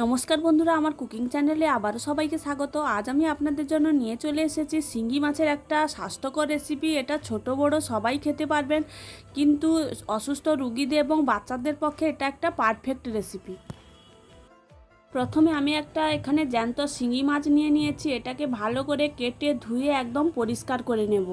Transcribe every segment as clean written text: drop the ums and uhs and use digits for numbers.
নমস্কার বন্ধুরা, আমার কুকিং চ্যানেলে আবারও সবাইকে স্বাগত। আজ আমি আপনাদের জন্য নিয়ে চলে এসেছি শিঙ্গি মাছের একটা স্বাস্থ্যকর রেসিপি। এটা ছোট বড় সবাই খেতে পারবেন, কিন্তু অসুস্থ রুগীদের এবং বাচ্চাদের পক্ষে এটা একটা পারফেক্ট রেসিপি। প্রথমে আমি এখানে জ্যান্ত শিঙ্গি মাছ নিয়ে নিয়েছি। এটাকে ভালো করে কেটে ধুয়ে একদম পরিষ্কার করে নেব।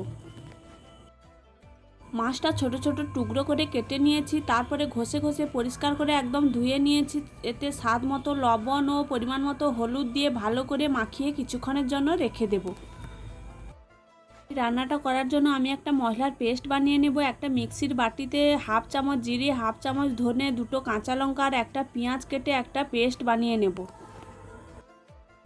মাছটা ছোট ছোট টুকরো করে কেটে নিয়েছি, তারপরে ঘষে ঘষে পরিষ্কার করে একদম ধুয়ে নিয়েছি। এতে স্বাদ মতো লবণ ও পরিমাণ মতো হলুদ দিয়ে ভালো করে মাখিয়ে কিছুক্ষণের জন্য রেখে দেব। রান্নাটা করার জন্য আমি একটা মশলার পেস্ট বানিয়ে নেব। একটা মিক্সির বাটিতে হাফ চামচ জিরে, হাফ চামচ ধনে, দুটো কাঁচা লঙ্কা আর একটা পেঁয়াজ কেটে একটা পেস্ট বানিয়ে নেব।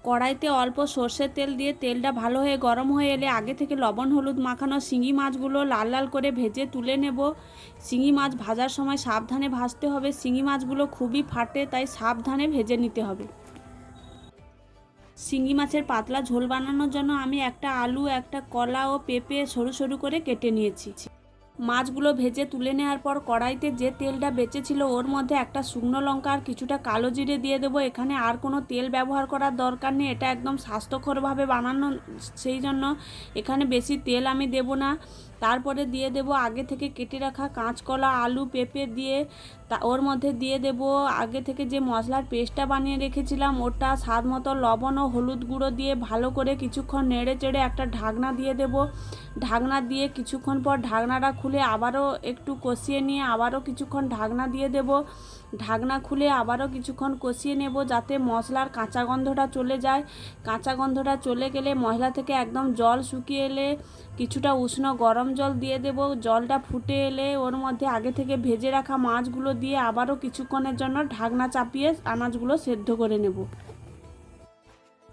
কড়াইতে অল্প সর্ষের তেল দিয়ে তেলটা ভালো হয়ে গরম হয়ে এলে আগে থেকে লবণ হলুদ মাখানো শিঙি মাছগুলো লাল লাল করে ভেজে তুলে নেব। শিঙি মাছ ভাজার সময় সাবধানে ভাজতে হবে। শিঙি মাছগুলো খুবই ফাটে, তাই সাবধানে ভেজে নিতে হবে। শিঙি মাছের পাতলা ঝোল বানানোর জন্য আমি একটা আলু, একটা কলা ও পেঁপে সরু সরু করে কেটে নিয়েছি। মাছগুলো ভেজে তুলে নেওয়ার পর কড়াইতে যে তেলটা বেঁচেছিল ওর মধ্যে একটা শুকনো লঙ্কা আর কিছুটা কালো জিরে দিয়ে দেবো। এখানে আর কোনো তেল ব্যবহার করার দরকার নেই, এটা একদম স্বাস্থ্যকরভাবে বানানো, সেই জন্য এখানে বেশি তেল আমি দেব না। তারপরে দিয়ে দেব আগে থেকে কেটে রাখা কাঁচকলা, আলু, পেঁপে দিয়ে ওর মধ্যে দিয়ে দেব আগে থেকে যে মশলার পেস্টটা বানিয়ে রেখেছিলাম ওটা, স্বাদ মতো লবণ ও হলুদ গুঁড়ো দিয়ে ভালো করে কিছুক্ষণ নেড়ে চেড়ে একটা ঢাকনা দিয়ে দেব। ঢাকনা দিয়ে কিছুক্ষণ পর ঢাকনাটা খুলে আবারও একটু কষিয়ে নিয়ে আবারও কিছুক্ষণ ঢাকনা দিয়ে দেব। ঢাকনা খুলে আবারও কিছুক্ষণ কষিয়ে নেব যাতে মশলার কাঁচা গন্ধটা চলে যায়। কাঁচা গন্ধটা চলে গেলে মশলা থেকে একদম জল শুকিয়ে এলে কিছুটা উষ্ণ গরম জল দিয়ে দেব। জলটা ফুটে এলে ওর মধ্যে আগে থেকে ভেজে রাখা মাছগুলো দিয়ে আবারও কিছুক্ষণের জন্য ঢাকনা চাপিয়ে আনাজগুলো সেদ্ধ করে নেব।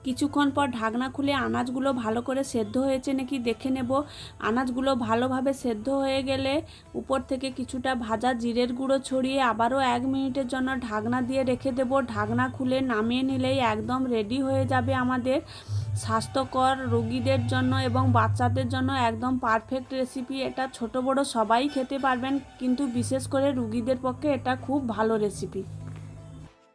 কিছুক্ষণ পর ঢাকনা খুলে আনাজগুলো ভালো করে সেদ্ধ হয়েছে নাকি দেখে নেব। আনাজগুলো ভালোভাবে সেদ্ধ হয়ে গেলে উপর থেকে কিছুটা ভাজা জিরের গুঁড়ো ছড়িয়ে আবারও 1 মিনিটের জন্য ঢাকনা দিয়ে রেখে দেব। ঢাকনা খুলে নামিয়ে নিলেই একদম রেডি হয়ে যাবে আমাদের স্বাস্থ্যকর রোগীদের জন্য এবং বাচ্চাদের জন্য একদম পারফেক্ট রেসিপি। এটা ছোট বড় সবাই খেতে পারবেন, কিন্তু বিশেষ করে রোগীদের পক্ষে এটা খুব ভালো রেসিপি।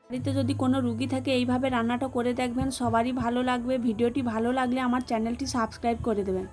বাড়িতে যদি কোনো রুগী থাকে এইভাবে রান্নাটা করে দেখবেন, সবারই ভালো লাগবে। ভিডিওটি ভালো লাগলে আমার চ্যানেলটি সাবস্ক্রাইব করে দেবেন।